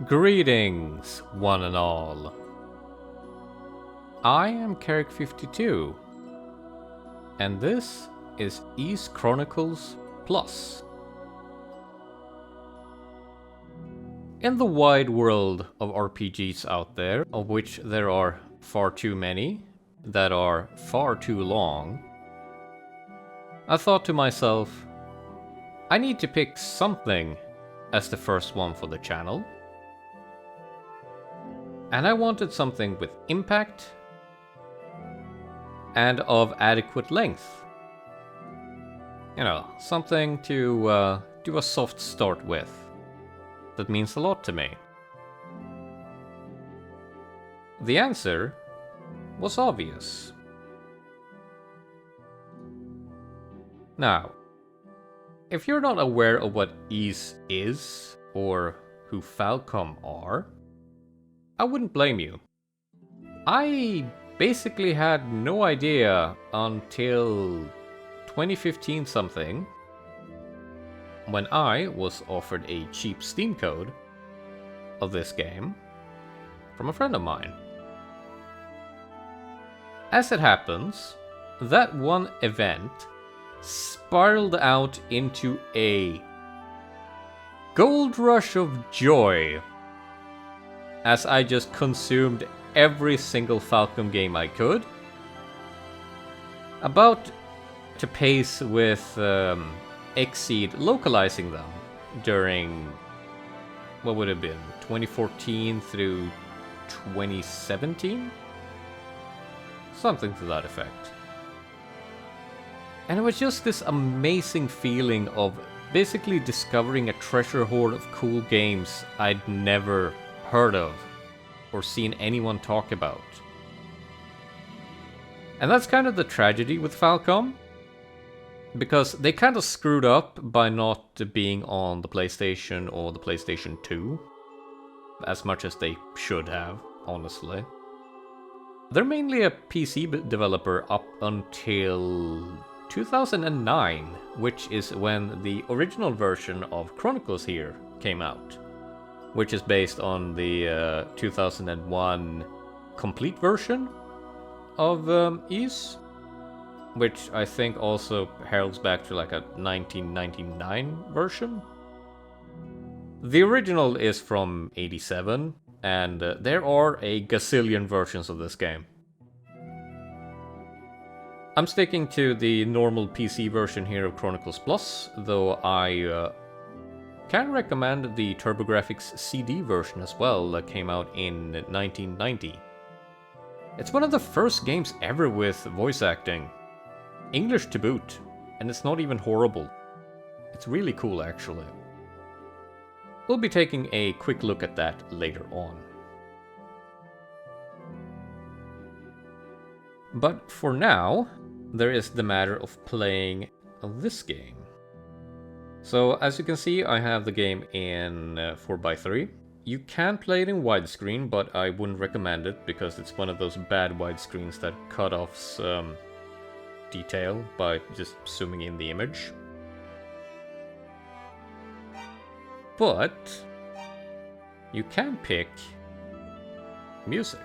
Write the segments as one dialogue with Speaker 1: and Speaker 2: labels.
Speaker 1: Greetings, one and all. I am Kerrik52, and this is Chronicles Plus. In the wide world of RPGs out there, of which there are far too many, that are far too long, I thought to myself, I need to pick something as the first one for the channel. And I wanted something with impact and of adequate length. You know, something to do a soft start with. That means a lot to me. The answer was obvious. Now, if you're not aware of what Ys is, or who Falcom are, I wouldn't blame you. I basically had no idea until 2015 something, when I was offered a cheap Steam code of this game from a friend of mine. As it happens, that one event spiraled out into a gold rush of joy as I just consumed every single Falcom game I could. About to pace with Exceed localizing them during, what would it have been, 2014 through 2017? Something to that effect. And it was just this amazing feeling of basically discovering a treasure hoard of cool games I'd never heard of or seen anyone talk about. And that's kind of the tragedy with Falcom, because they kind of screwed up by not being on the PlayStation or the PlayStation 2 as much as they should have, honestly. They're mainly a PC developer up until 2009, which is when the original version of Chronicles here came out, which is based on the 2001 complete version of Ys, which I think also heralds back to like a 1999 version. The original is from 87, and there are a gazillion versions of this game. I'm sticking to the normal PC version here of Chronicles Plus, though I can recommend the TurboGrafx CD version as well that came out in 1990. It's one of the first games ever with voice acting. English to boot, and it's not even horrible. It's really cool actually. We'll be taking a quick look at that later on. But for now, there is the matter of playing this game. So as you can see, I have the game in 4:3. You can play it in widescreen, but I wouldn't recommend it because it's one of those bad widescreens that cut off some detail by just zooming in the image. But you can pick music.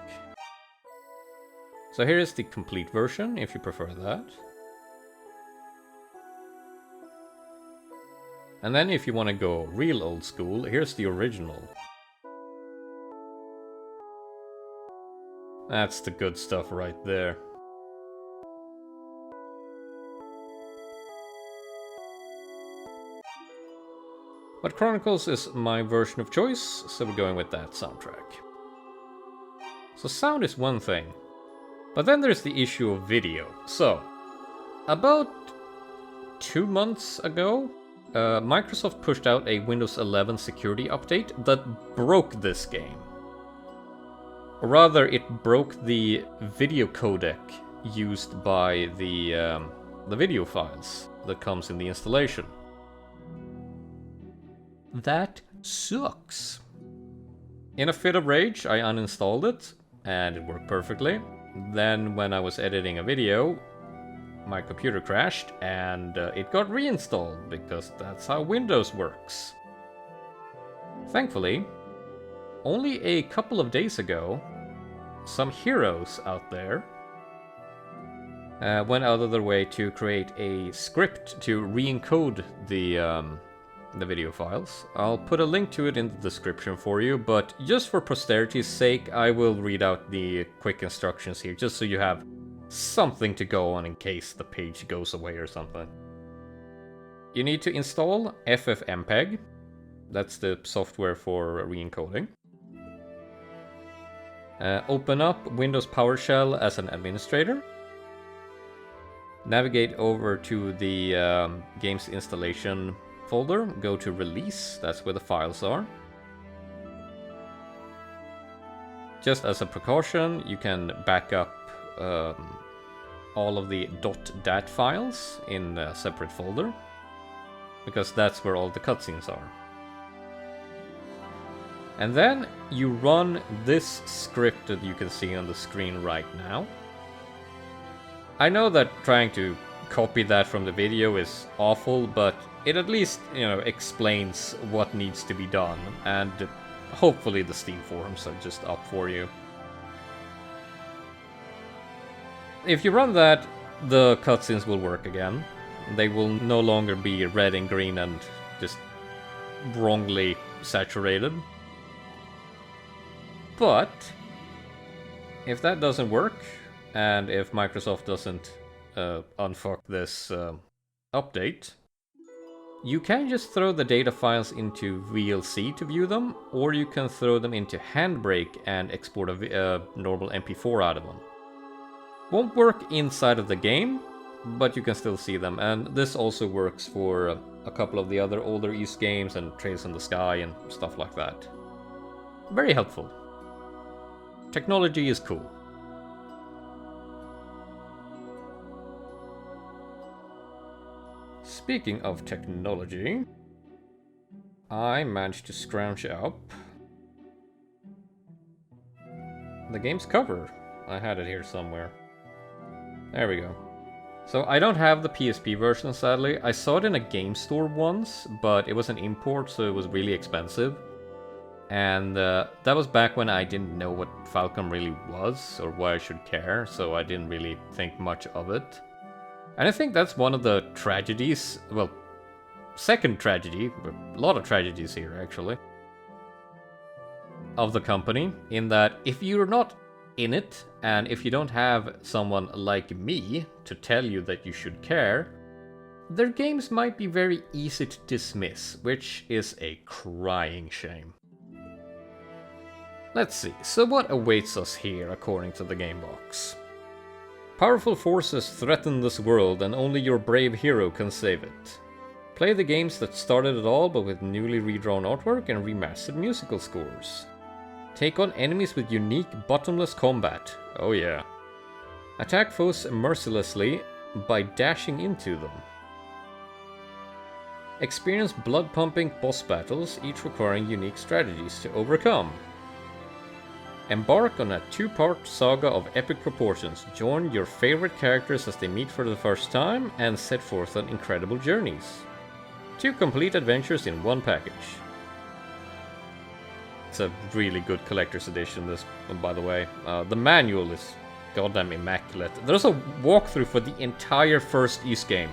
Speaker 1: So here is the complete version, if you prefer that. And then if you want to go real old school, here's the original. That's the good stuff right there. But Chronicles is my version of choice, so we're going with that soundtrack. So sound is one thing. But then there's the issue of video. So, about 2 months ago, Microsoft pushed out a Windows 11 security update that broke this game. Or rather, it broke the video codec used by the video files that comes in the installation. That sucks. In a fit of rage, I uninstalled it, and it worked perfectly. Then when I was editing a video, my computer crashed and it got reinstalled because that's how Windows works. Thankfully, only a couple of days ago, some heroes out there went out of their way to create a script to re-encode the video files. I'll put a link to it in the description for you, but just for posterity's sake, I will read out the quick instructions here, just so you have something to go on in case the page goes away or something. You need to install FFmpeg. That's the software for re-encoding. Open up Windows PowerShell as an administrator. Navigate over to the game's installation folder, go to Release, that's where the files are. Just as a precaution, you can back up all of the .dat files in a separate folder, because that's where all the cutscenes are. And then you run this script that you can see on the screen right now. I know that trying to copy that from the video is awful, but it at least, explains what needs to be done, and hopefully the Steam forums are just up for you. If you run that, the cutscenes will work again. They will no longer be red and green and just wrongly saturated. But if that doesn't work, and if Microsoft doesn't unfuck this update, you can just throw the data files into VLC to view them, or you can throw them into Handbrake and export a normal MP4 out of them. Won't work inside of the game, but you can still see them, and this also works for a couple of the other older Ys games and Trails in the Sky and stuff like that. Very helpful. Technology is cool. Speaking of technology, I managed to scrounge up the game's cover. I had it here somewhere. There we go. So I don't have the PSP version, sadly. I saw it in a game store once, but it was an import, so it was really expensive. And that was back when I didn't know what Falcom really was, or why I should care, so I didn't really think much of it. And I think that's one of the tragedies, well, second tragedy, a lot of tragedies here actually, of the company, in that if you're not in it, and if you don't have someone like me to tell you that you should care, their games might be very easy to dismiss, which is a crying shame. Let's see, so what awaits us here according to the game box? Powerful forces threaten this world, and only your brave hero can save it. Play the games that started it all, but with newly redrawn artwork and remastered musical scores. Take on enemies with unique, bottomless combat. Oh yeah. Attack foes mercilessly by dashing into them. Experience blood-pumping boss battles, each requiring unique strategies to overcome. Embark on a two-part saga of epic proportions. Join your favorite characters as they meet for the first time and set forth on incredible journeys. 2 complete adventures in one package. It's a really good collector's edition, this, by the way. The manual is goddamn immaculate. There's a walkthrough for the entire first Ys game.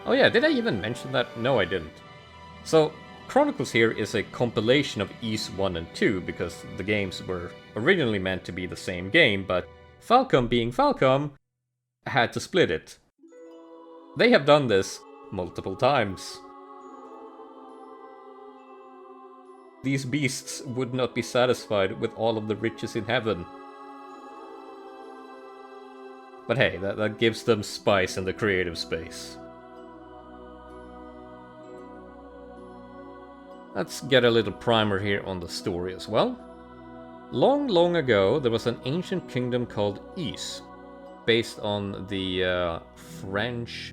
Speaker 1: Oh yeah, did I even mention that? No, I didn't. So, Chronicles here is a compilation of Ys 1 and 2, because the games were originally meant to be the same game, but Falcom, being Falcom, had to split it. They have done this multiple times. These beasts would not be satisfied with all of the riches in heaven. But hey, that gives them spice in the creative space. Let's get a little primer here on the story as well. Long, long ago, there was an ancient kingdom called Ys, based on the French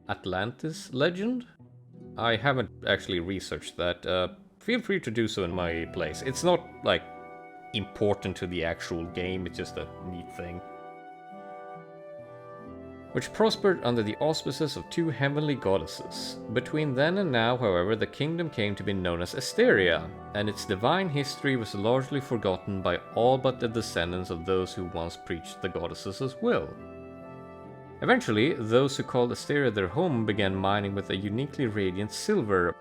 Speaker 1: Atlantis legend. I haven't actually researched that. Feel free to do so in my place. It's not, like, important to the actual game, it's just a neat thing. which prospered under the auspices of two heavenly goddesses. Between then and now, however, the kingdom came to be known as Asteria, and its divine history was largely forgotten by all but the descendants of those who once preached the goddesses' will. Eventually, those who called Asteria their home began mining with a uniquely radiant silver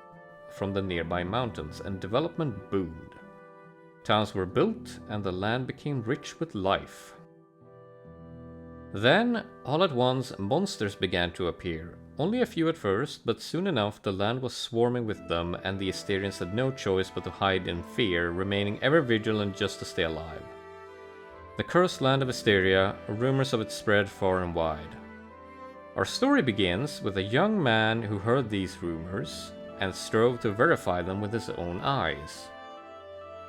Speaker 1: from the nearby mountains, and development boomed. Towns were built, and the land became rich with life. Then, all at once, monsters began to appear. Only a few at first, but soon enough the land was swarming with them, and the Asterians had no choice but to hide in fear, remaining ever vigilant just to stay alive. The cursed land of Asteria, rumors of it spread far and wide. Our story begins with a young man who heard these rumors and strove to verify them with his own eyes.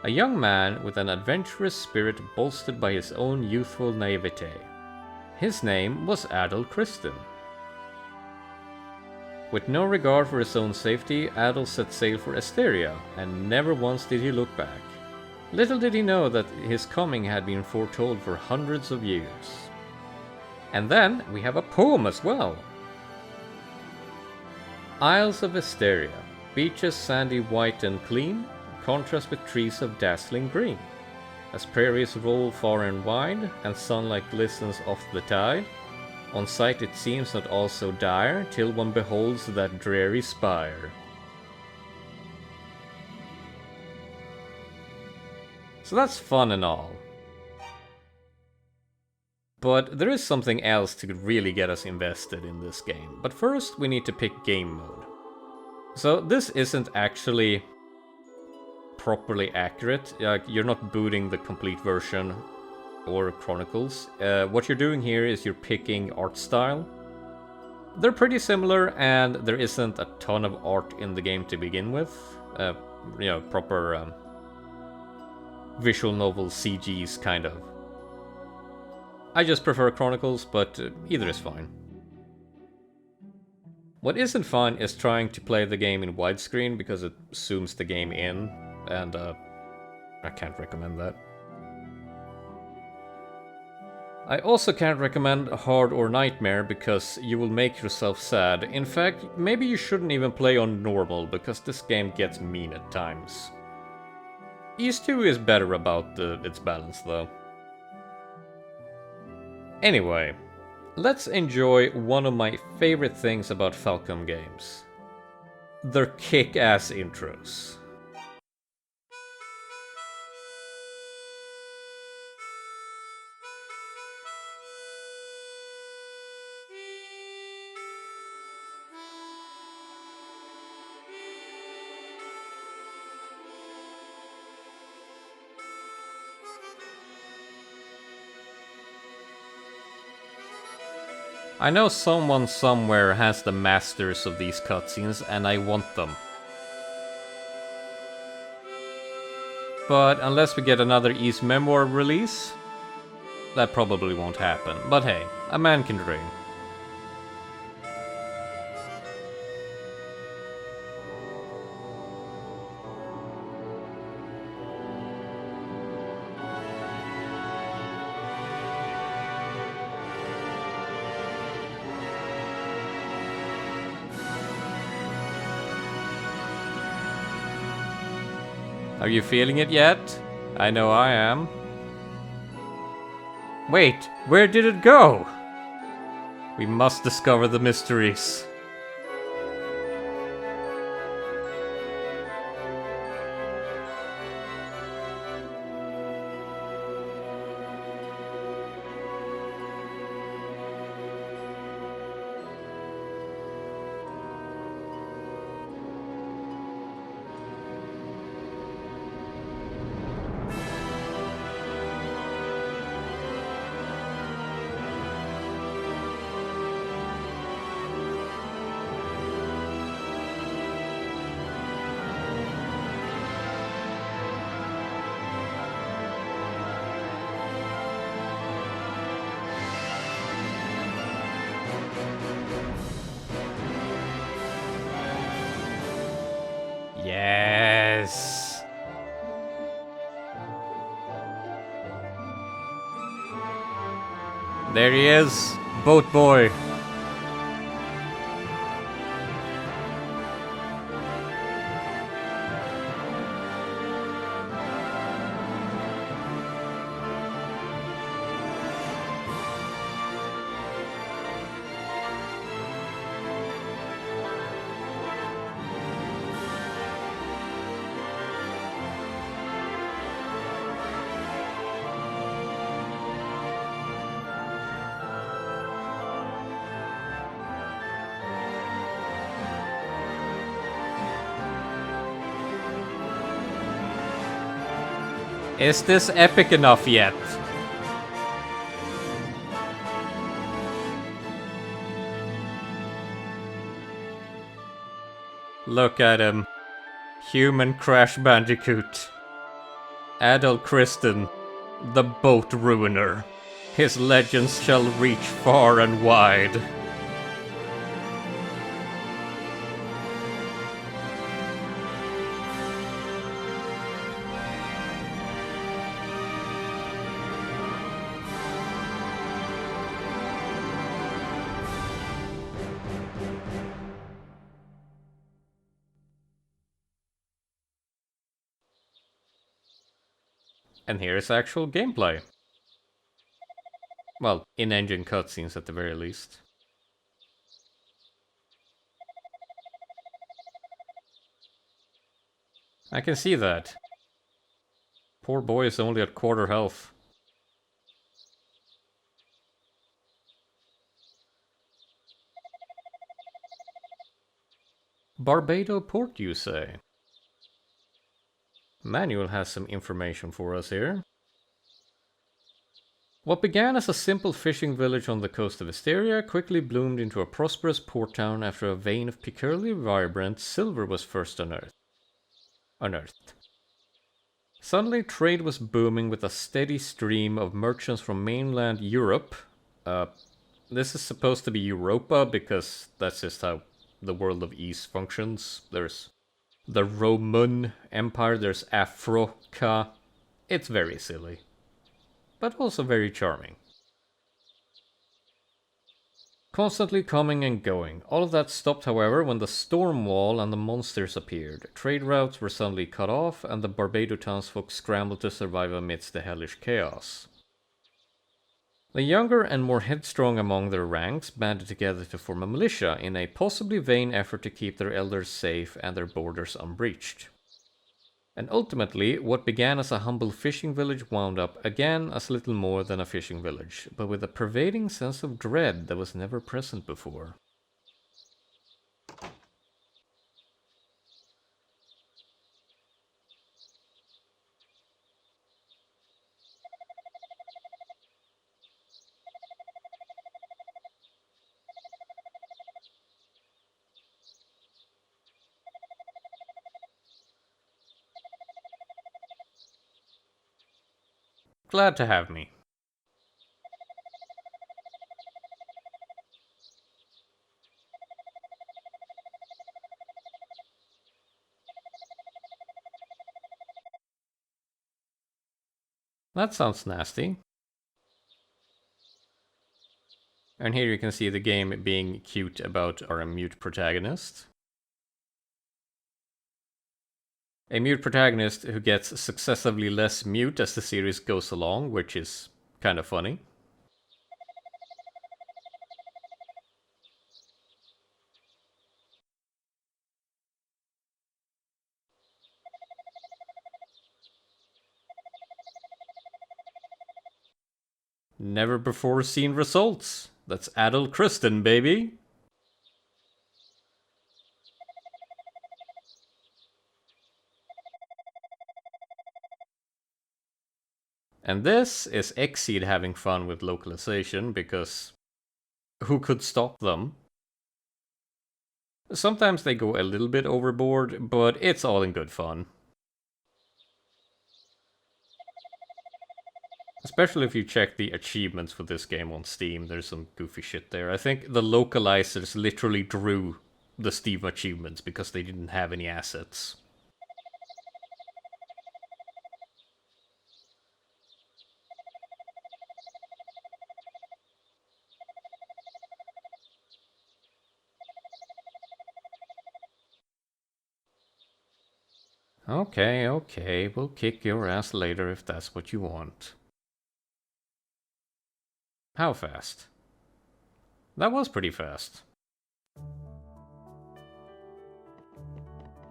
Speaker 1: A young man with an adventurous spirit bolstered by his own youthful naivete. His name was Adol Kristen. With no regard for his own safety, Adol set sail for Asteria, and never once did he look back. Little did he know that his coming had been foretold for hundreds of years. And then we have a poem as well. Isles of Asteria, beaches sandy white and clean, contrast with trees of dazzling green. As prairies roll far and wide, and sunlight glistens off the tide, on sight it seems not all so dire, till one beholds that dreary spire. So that's fun and all. But there is something else to really get us invested in this game. But first we need to pick game mode. So this isn't actually properly accurate. You're not booting the complete version or Chronicles. What you're doing here is you're picking art style. They're pretty similar, and there isn't a ton of art in the game to begin with. Proper visual novel CGs kind of. I just prefer Chronicles, but either is fine. What isn't fun is trying to play the game in widescreen because it zooms the game in. And I can't recommend that. I also can't recommend Hard or Nightmare because you will make yourself sad. In fact, maybe you shouldn't even play on normal because this game gets mean at times. Ys 2 is better about its balance though. Anyway, let's enjoy one of my favorite things about Falcom games. Their kick-ass intros. I know someone somewhere has the masters of these cutscenes, and I want them. But unless we get another Ys Memoir release, that probably won't happen. But hey, a man can dream. Are you feeling it yet? I know I am. Wait, where did it go? We must discover the mysteries. Yes. There he is, Boat Boy. Is this epic enough yet? Look at him. Human Crash Bandicoot. Adult Kristen, the boat ruiner. His legends shall reach far and wide. And here's actual gameplay. Well, in-engine cutscenes at the very least. I can see that. Poor boy is only at quarter health. Barbado Port, you say? Manual has some information for us here. What began as a simple fishing village on the coast of Hysteria quickly bloomed into a prosperous port town after a vein of peculiarly vibrant silver was first unearthed. Suddenly, trade was booming with a steady stream of merchants from mainland Europe. This is supposed to be Europa because that's just how the world of East functions. There's the Roman Empire, there's Africa. It's very silly, but also very charming. Constantly coming and going. All of that stopped, however, when the storm wall and the monsters appeared. Trade routes were suddenly cut off, and the Barbado townsfolk scrambled to survive amidst the hellish chaos. The younger and more headstrong among their ranks banded together to form a militia in a possibly vain effort to keep their elders safe and their borders unbreached. And ultimately, what began as a humble fishing village wound up again as little more than a fishing village, but with a pervading sense of dread that was never present before. Glad to have me. That sounds nasty. And here you can see the game being cute about our mute protagonist. A mute protagonist who gets successively less mute as the series goes along, which is kind of funny. Never before seen results. That's adult Kristen, baby. And this is Exceed having fun with localization, because who could stop them? Sometimes they go a little bit overboard, but it's all in good fun. Especially if you check the achievements for this game on Steam, there's some goofy shit there. I think the localizers literally drew the Steam achievements because they didn't have any assets. Okay, we'll kick your ass later if that's what you want. How fast? That was pretty fast.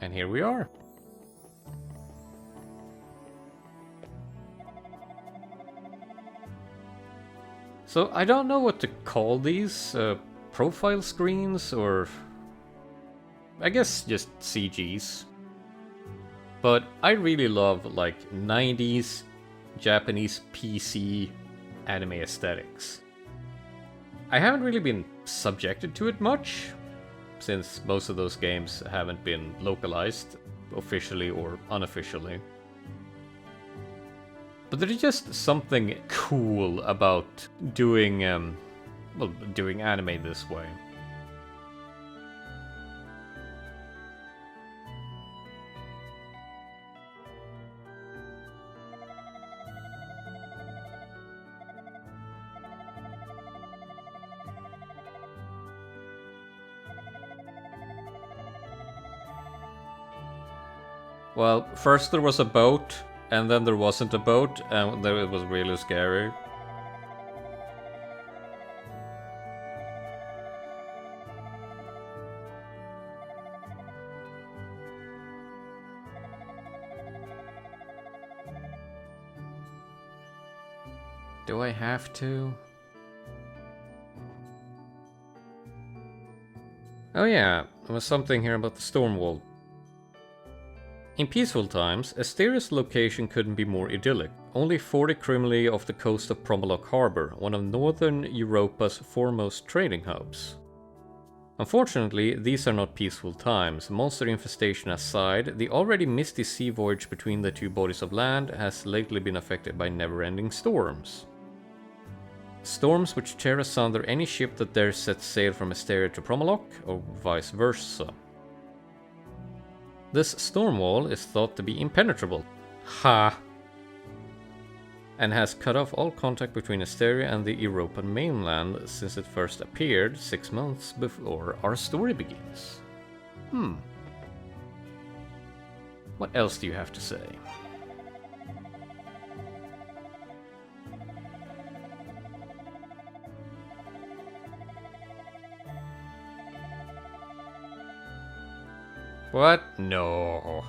Speaker 1: And here we are. So I don't know what to call these, profile screens or I guess just CGs. But I really love like 90s Japanese PC anime aesthetics. I haven't really been subjected to it much, since most of those games haven't been localized, officially or unofficially. But there's just something cool about doing anime this way. Well, first there was a boat, and then there wasn't a boat, and then it was really scary. Do I have to? Oh yeah, there was something here about the storm wall. In peaceful times, Asteria's location couldn't be more idyllic, only 40 km off the coast of Promaloc Harbor, one of northern Europa's foremost trading hubs. Unfortunately, these are not peaceful times. Monster infestation aside, the already misty sea voyage between the two bodies of land has lately been affected by never-ending storms. Storms which tear asunder any ship that dares set sail from Asteria to Promaloc, or vice versa. This storm wall is thought to be impenetrable. Ha! And has cut off all contact between Asteria and the European mainland since it first appeared 6 months before our story begins. What else do you have to say? What? No.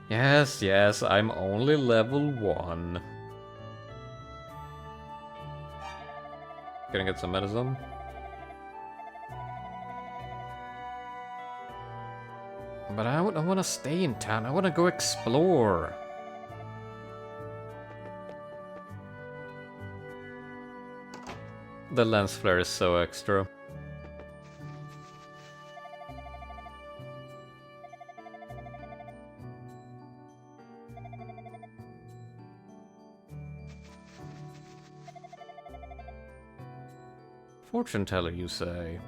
Speaker 1: Yes, I'm only level 1. Gonna get some medicine. But I want to stay in town. I want to go explore. The lens flare is so extra. Fortune teller, you say?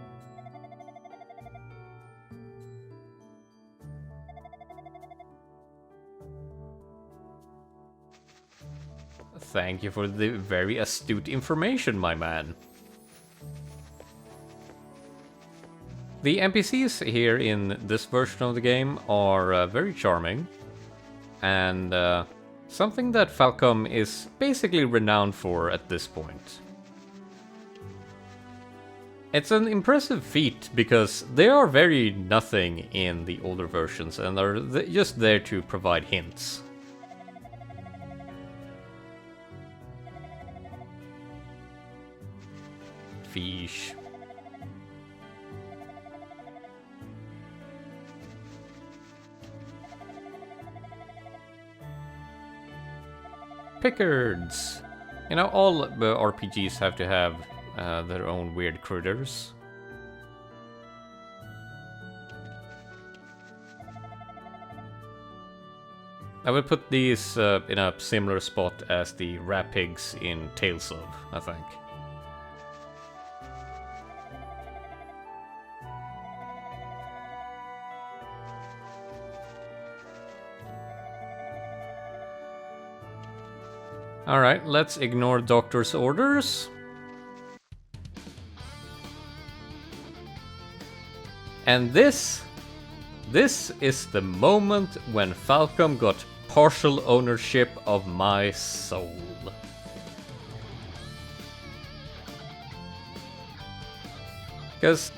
Speaker 1: Thank you for the very astute information, my man. The NPCs here in this version of the game are very charming, and something that Falcom is basically renowned for at this point. It's an impressive feat because they are very nothing in the older versions and are just there to provide hints. Fish. Pickards. You know, all RPGs have to have their own weird critters. I would put these in a similar spot as the rapigs in Tales of, I think. Alright, let's ignore Doctor's orders. And this is the moment when Falcom got partial ownership of my soul. Because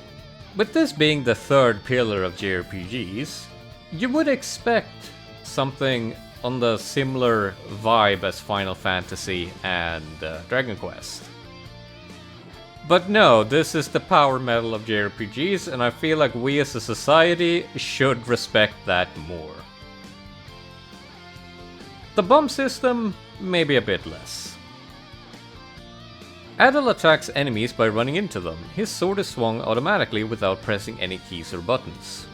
Speaker 1: with this being the third pillar of JRPGs, you would expect something on the similar vibe as Final Fantasy and Dragon Quest. But no, this is the power metal of JRPGs, and I feel like we as a society should respect that more. The bomb system, maybe a bit less. Adel attacks enemies by running into them. His sword is swung automatically without pressing any keys or buttons.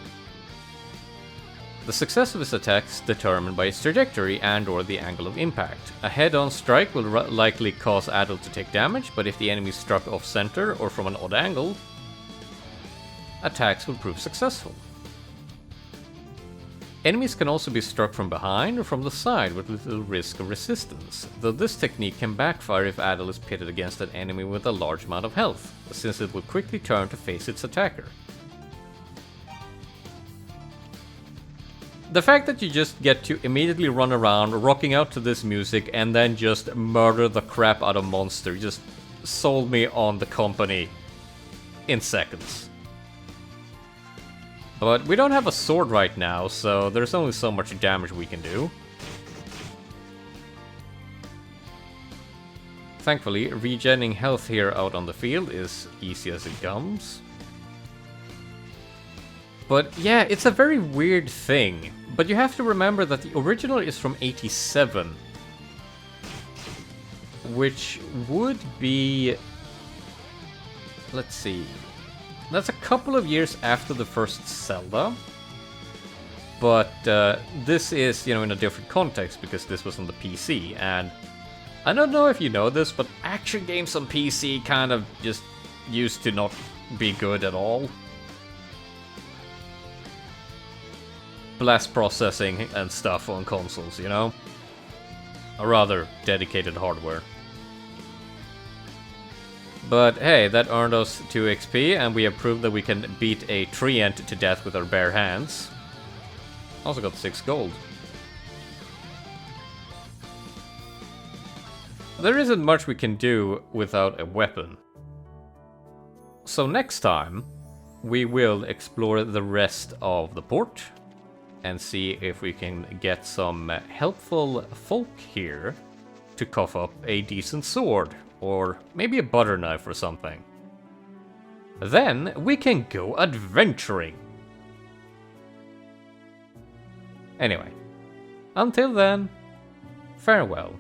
Speaker 1: The success of his attacks is determined by its trajectory and or the angle of impact. A head-on strike will likely cause Adel to take damage, but if the enemy is struck off-center or from an odd angle, attacks will prove successful. Enemies can also be struck from behind or from the side with little risk of resistance, though this technique can backfire if Adel is pitted against an enemy with a large amount of health, since it will quickly turn to face its attacker. The fact that you just get to immediately run around, rocking out to this music, and then just murder the crap out of monster just sold me on the company in seconds. But we don't have a sword right now, so there's only so much damage we can do. Thankfully, regenerating health here out on the field is easy as it comes. But yeah, it's a very weird thing. But you have to remember that the original is from 87. Which would be... let's see... that's a couple of years after the first Zelda. But this is, in a different context because this was on the PC. And I don't know if you know this, but action games on PC kind of just used to not be good at all. Less processing and stuff on consoles, Or rather, dedicated hardware. But hey, that earned us 2 XP, and we have proved that we can beat a treant to death with our bare hands. Also got 6 gold. There isn't much we can do without a weapon. So next time, we will explore the rest of the port and see if we can get some helpful folk here to cough up a decent sword, or maybe a butter knife or something. Then we can go adventuring. Anyway, until then, farewell.